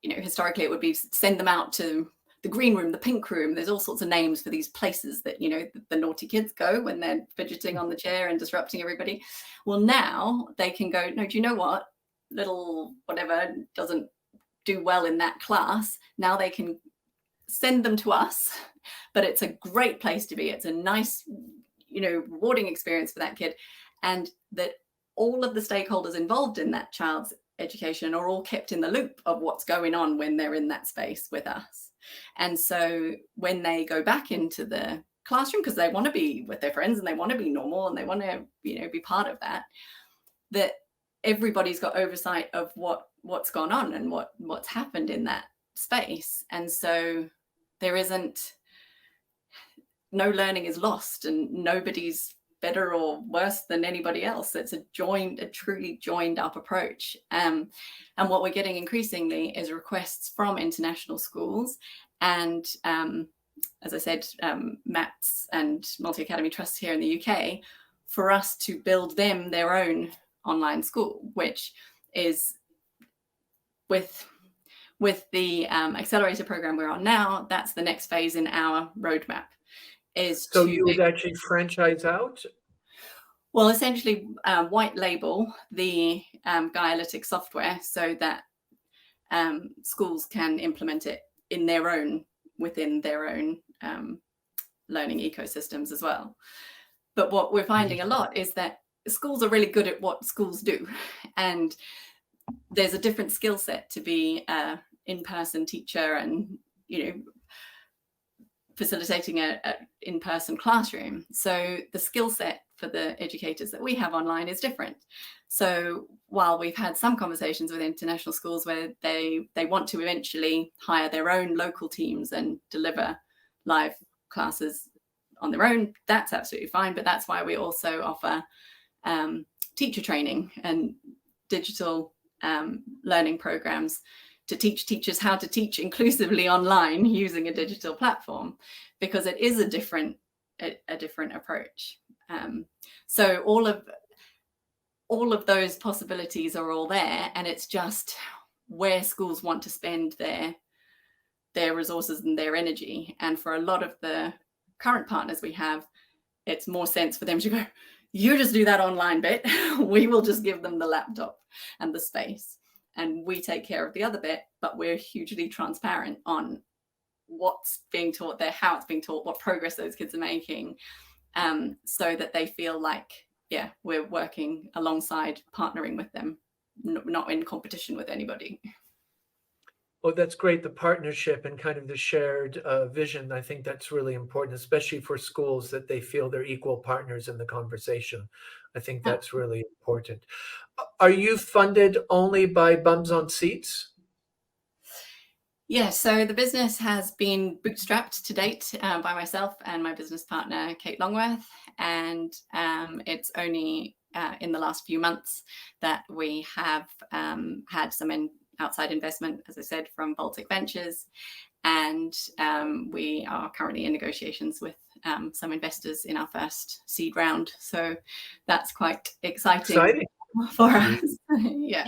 Speaker 2: historically it would be send them out to the green room, the pink room. There's all sorts of names for these places that, the naughty kids go when they're fidgeting on the chair and disrupting everybody. Well, now they can go, no, do you know what? Little whatever doesn't do well in that class. Now they can send them to us, but it's a great place to be. It's a nice, rewarding experience for that kid. And that all of the stakeholders involved in that child's education are all kept in the loop of what's going on when they're in that space with us. And so when they go back into the classroom, because they want to be with their friends and they want to be normal and they want to, be part of that, that everybody's got oversight of what's gone on and what's happened in that space. And so there isn't, no learning is lost and nobody's better or worse than anybody else. It's a truly joined up approach. And what we're getting increasingly is requests from international schools and, as I said, MATs and multi-academy trusts here in the UK, for us to build them their own online school, which is with the accelerator program we're on now. That's the next phase in our roadmap. So
Speaker 1: you would actually franchise out?
Speaker 2: Well, essentially white label the Gaia software so that schools can implement it within their own learning ecosystems as well. But what we're finding a lot is that schools are really good at what schools do. And there's a different skill set to be an in-person teacher and, facilitating an in-person classroom. So the skill set for the educators that we have online is different. So while we've had some conversations with international schools where they want to eventually hire their own local teams and deliver live classes on their own, that's absolutely fine. But that's why we also offer teacher training and digital learning programs to teach teachers how to teach inclusively online using a digital platform, because it is a different approach. So all of those possibilities are all there, and it's just where schools want to spend their resources and their energy. And for a lot of the current partners we have, it's more sense for them to go, you just do that online bit. We will just give them the laptop and the space, and we take care of the other bit. But we're hugely transparent on what's being taught there, how it's being taught, what progress those kids are making, so that they feel like, we're working alongside, partnering with them, not in competition with anybody.
Speaker 1: Well, that's great. The partnership and kind of the shared vision. I think that's really important, especially for schools, that they feel they're equal partners in the conversation. I think that's really important. Are you funded only by bums on seats?
Speaker 2: Yeah, so the business has been bootstrapped to date by myself and my business partner, Kate Longworth. And it's only in the last few months that we have had some outside investment, as I said, from Baltic Ventures. And we are currently in negotiations with some investors in our first seed round. So that's quite exciting. For us. Yeah.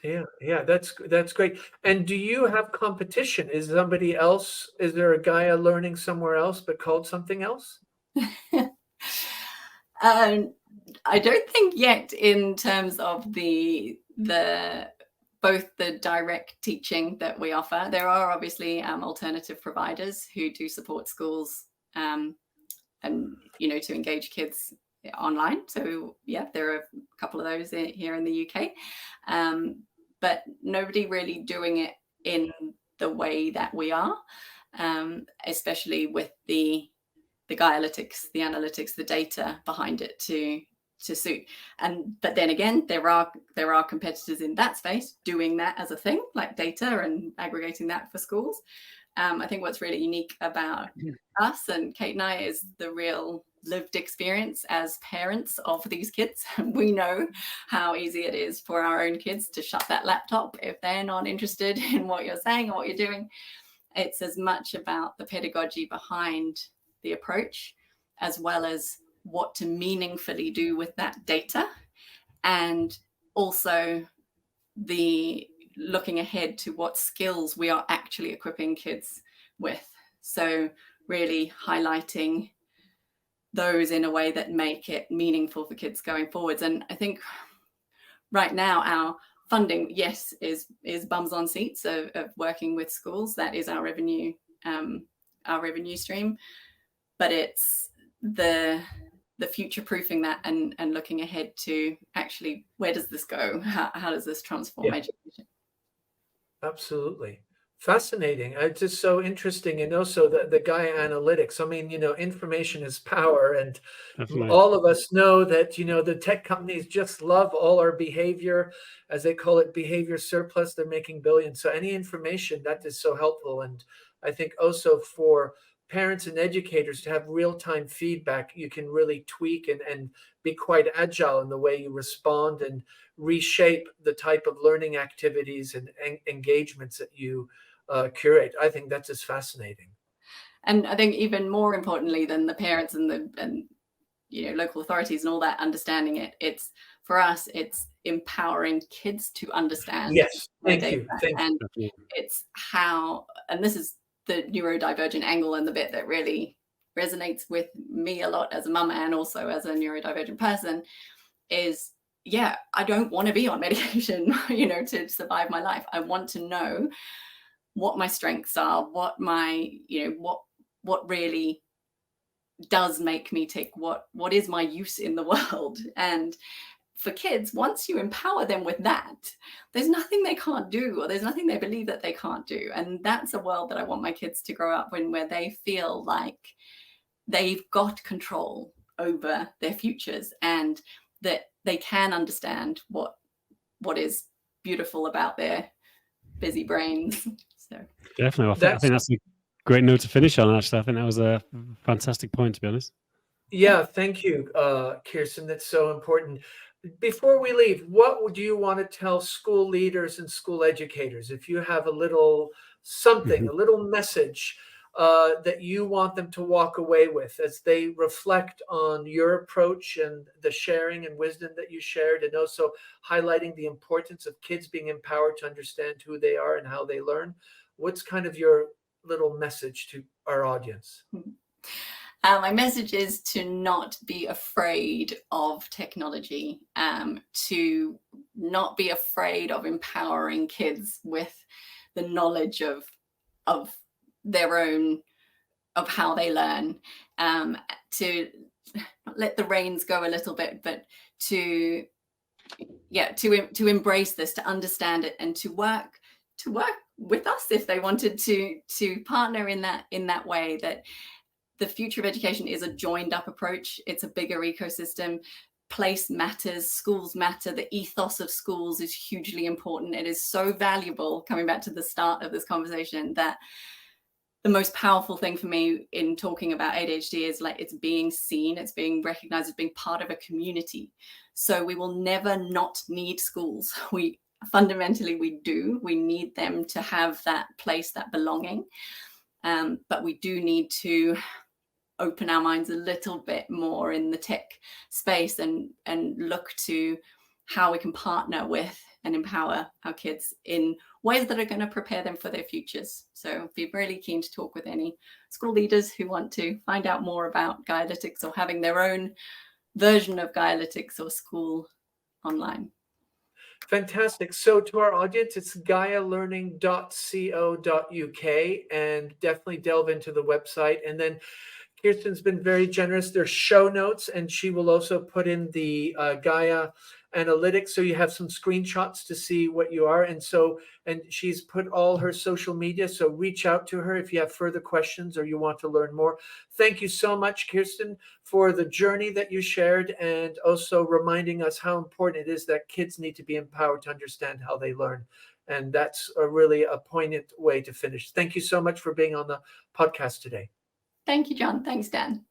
Speaker 1: Yeah, that's great. And do you have competition? Is there a Gaia Learning somewhere else but called something else?
Speaker 2: I don't think yet in terms of the both the direct teaching that we offer. There are obviously alternative providers who do support schools and to engage kids online. So yeah, there are a couple of those here in the UK, but nobody really doing it in the way that we are, especially with the Gaialytics, the analytics, the data behind it to suit. But then again, there are competitors in that space doing that as a thing, like data and aggregating that for schools. I think what's really unique about us and Kate and I is the real lived experience as parents of these kids. We know how easy it is for our own kids to shut that laptop if they're not interested in what you're saying or what you're doing. It's as much about the pedagogy behind the approach, as well as what to meaningfully do with that data, and also the looking ahead to what skills we are actually equipping kids with. So really highlighting those in a way that make it meaningful for kids going forwards. And I think right now our funding, yes, is bums on seats of working with schools. That is our revenue stream. But it's the future proofing that and looking ahead to actually, where does this go? How does this transform education?
Speaker 1: Absolutely. Fascinating. It's just so interesting. And also the Gaia analytics. I mean, information is power. And
Speaker 3: Definitely.
Speaker 1: all of us know that, the tech companies just love all our behavior, as they call it, behavior surplus. They're making billions. So any information that is so helpful. And I think also for parents and educators to have real-time feedback, you can really tweak and be quite agile in the way you respond and reshape the type of learning activities and engagements that you curate. I think that's just fascinating.
Speaker 2: And I think even more importantly than the parents and local authorities and all that understanding it, it's for us, it's empowering kids to understand.
Speaker 1: Yes, thank you.
Speaker 2: And it's how, and this is the neurodivergent angle and the bit that really resonates with me a lot as a mum and also as a neurodivergent person is, I don't want to be on medication, to survive my life. I want to know what my strengths are, what my, what really does make me tick, what is my use in the world. And for kids, once you empower them with that, there's nothing they can't do, or there's nothing they believe that they can't do. And that's a world that I want my kids to grow up in, where they feel like they've got control over their futures and that they can understand what is beautiful about their busy brains. So
Speaker 3: definitely, I think that's a great note to finish on. Actually, I think that was a fantastic point, to be honest.
Speaker 1: Yeah, thank you, Kirstin. That's so important. Before we leave, what do you want to tell school leaders and school educators? If you have a little something, a little message that you want them to walk away with as they reflect on your approach and the sharing and wisdom that you shared, and also highlighting the importance of kids being empowered to understand who they are and how they learn, what's kind of your little message to our audience?
Speaker 2: My message is to not be afraid of technology, to not be afraid of empowering kids with the knowledge of their own, of how they learn, to let the reins go a little bit, but to embrace this, to understand it, and to work with us if they wanted to partner in that way. That the future of education is a joined up approach. It's a bigger ecosystem. Place matters, schools matter. The ethos of schools is hugely important. It is so valuable, coming back to the start of this conversation, that the most powerful thing for me in talking about ADHD is like it's being seen, it's being recognized as being part of a community. So we will never not need schools. We do. We need them to have that place, that belonging. But we do need to open our minds a little bit more in the tech space and look to how we can partner with and empower our kids in ways that are going to prepare them for their futures. So be really keen to talk with any school leaders who want to find out more about Gaialytics or having their own version of Gaialytics or school online.
Speaker 1: Fantastic. So to our audience, it's GaiaLearning.co.uk, and definitely delve into the website. And then Kirstin's been very generous. There's show notes, and she will also put in the Gaia analytics, so you have some screenshots to see what you are. And she's put all her social media, so reach out to her if you have further questions or you want to learn more. Thank you so much, Kirstin, for the journey that you shared, and also reminding us how important it is that kids need to be empowered to understand how they learn. And that's really a poignant way to finish. Thank you so much for being on the podcast today.
Speaker 2: Thank you, John. Thanks, Dan.